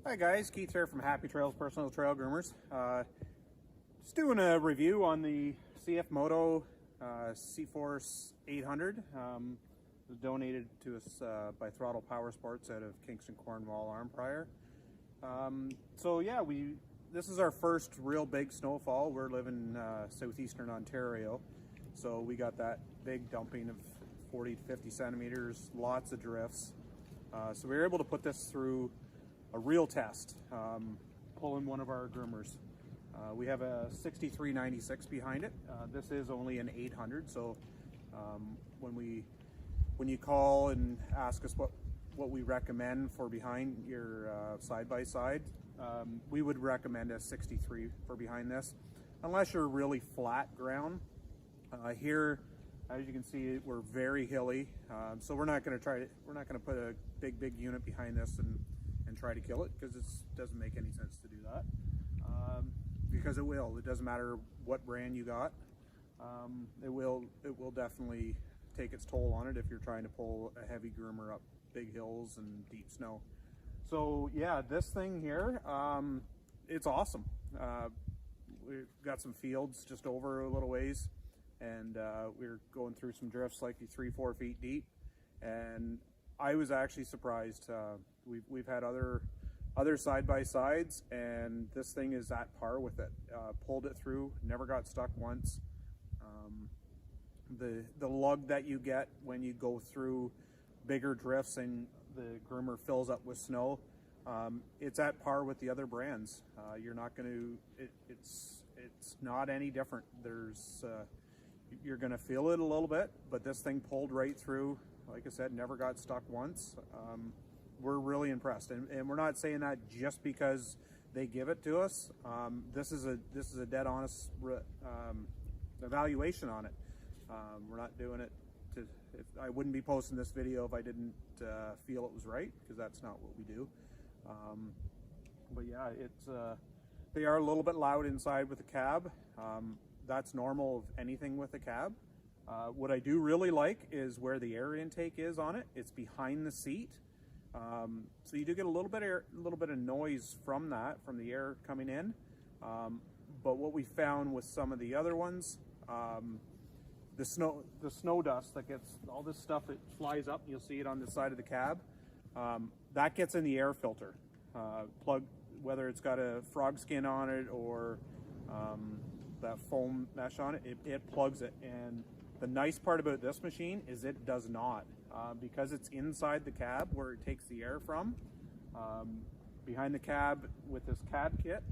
Hi guys, Keith here from Happy Trails Personal Trail Groomers. Just doing a review on the CFMoto Uforce 800. It was donated to us by Throttle Powersports out of Kingston, Cornwall, Armprior. So yeah, this is our first real big snowfall. We're living southeastern Ontario, so we got that big dumping of 40 to 50 centimeters, lots of drifts. So we were able to put this through a real test, pulling one of our Groomers. We have a 6396 behind it. This is only an 800, so when you call and ask us what we recommend for behind your side-by-side, we would recommend a 63 for behind this, unless you're really flat ground. Here, as you can see, we're very hilly, so we're not going to put a big unit behind this and try to kill it, because it doesn't make any sense to do that. Because it doesn't matter what brand you got. It will definitely take its toll on it if you're trying to pull a heavy groomer up big hills and deep snow. So yeah, this thing here, it's awesome. We've got some fields just over a little ways, and we're going through some drifts like 3-4 feet deep, and I was actually surprised. We've had other side-by-sides, and this thing is at par with it. Pulled it through, never got stuck once. The lug that you get when you go through bigger drifts and the groomer fills up with snow, it's at par with the other brands. You're not going to, it's not any different. You're going to feel it a little bit, but this thing pulled right through. Like I said, never got stuck once. We're really impressed, and we're not saying that just because they give it to us. This is a dead honest evaluation on it. We're not doing it to. I wouldn't be posting this video if I didn't feel it was right, because that's not what we do. But yeah, they are a little bit loud inside with the cab. That's normal of anything with a cab. What I do really like is where the air intake is on it. It's behind the seat, so you do get a little bit of noise from the air coming in. But what we found with some of the other ones, the snow dust that gets, all this stuff that flies up, you'll see it on the side of the cab, that gets in the air filter plug, whether it's got a frog skin on it or that foam mesh on it, it plugs it. And the nice part about this machine is it does not, because it's inside the cab where it takes the air from. Behind the cab with this cab kit,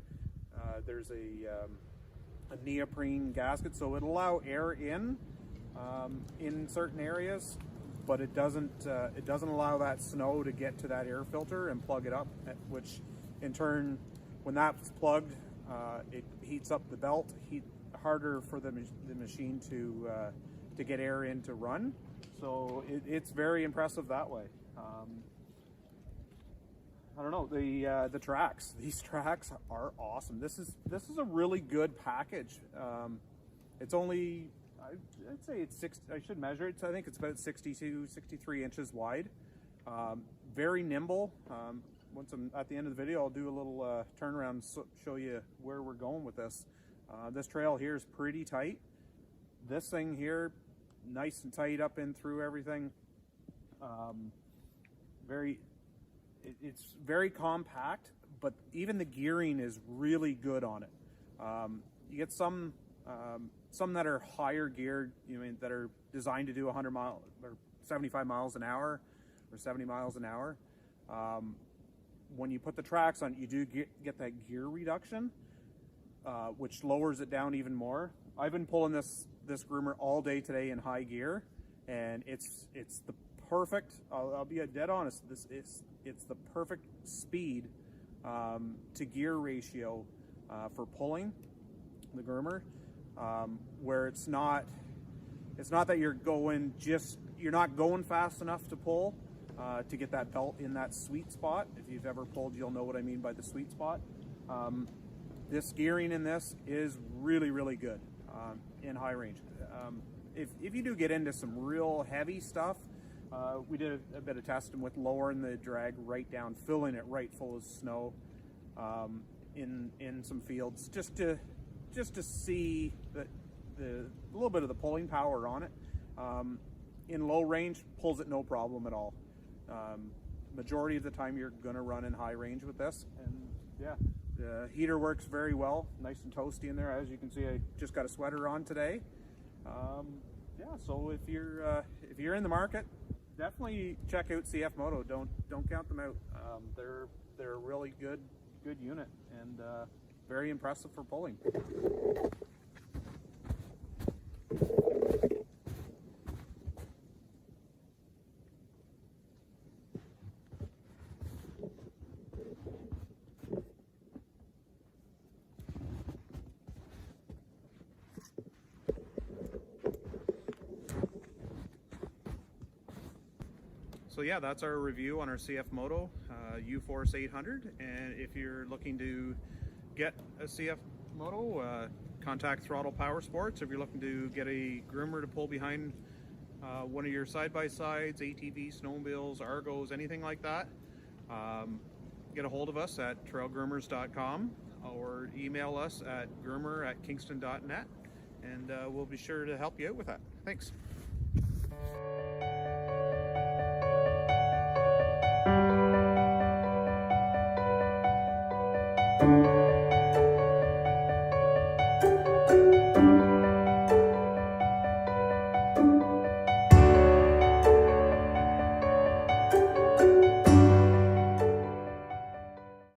there's a neoprene gasket, so it'll allow air in certain areas, but it doesn't allow that snow to get to that air filter and plug it up, which in turn, when that's plugged, it heats up the belt, harder for the machine to get air in to run. So it's very impressive that way. I don't know, the tracks. These tracks are awesome. This is a really good package. It's only, I'd say it's I should measure it. So I think it's about 62, 63 inches wide. Very nimble. Once I'm at the end of the video, I'll do a little turnaround, show you where we're going with this. This trail here is pretty tight. This thing here, nice and tight up in through everything. It's very compact, but even the gearing is really good on it. You get some that are higher geared, that are designed to do 100 miles or 75 miles an hour or 70 miles an hour. When you put the tracks on, you do get that gear reduction, which lowers it down even more. I've been pulling this groomer all day today in high gear, and it's the perfect. I'll be dead honest. It's the perfect speed to gear ratio for pulling the groomer, where it's not that you're not going fast enough to pull to get that belt in that sweet spot. If you've ever pulled, you'll know what I mean by the sweet spot. This gearing in this is really good in high range. If you do get into some real heavy stuff, We did a bit of testing with lowering the drag right down, filling it right full of snow in some fields, just to see the little bit of the pulling power on it. In low range, pulls it no problem at all. Majority of the time you're going to run in high range with this, and yeah, the heater works very well, nice and toasty in there. As you can see, I just got a sweater on today. Yeah, so if you're in the market, definitely check out CFMoto. Don't count them out. They're a really good unit, and very impressive for pulling. So yeah, that's our review on our CFMoto Uforce 800, and if you're looking to get a CFMoto, contact Throttle Powersports. If you're looking to get a groomer to pull behind one of your side-by-sides, ATVs, snowmobiles, Argos, anything like that, get a hold of us at trailgroomers.com or email us at groomer@kingston.net, and we'll be sure to help you out with that. Thanks.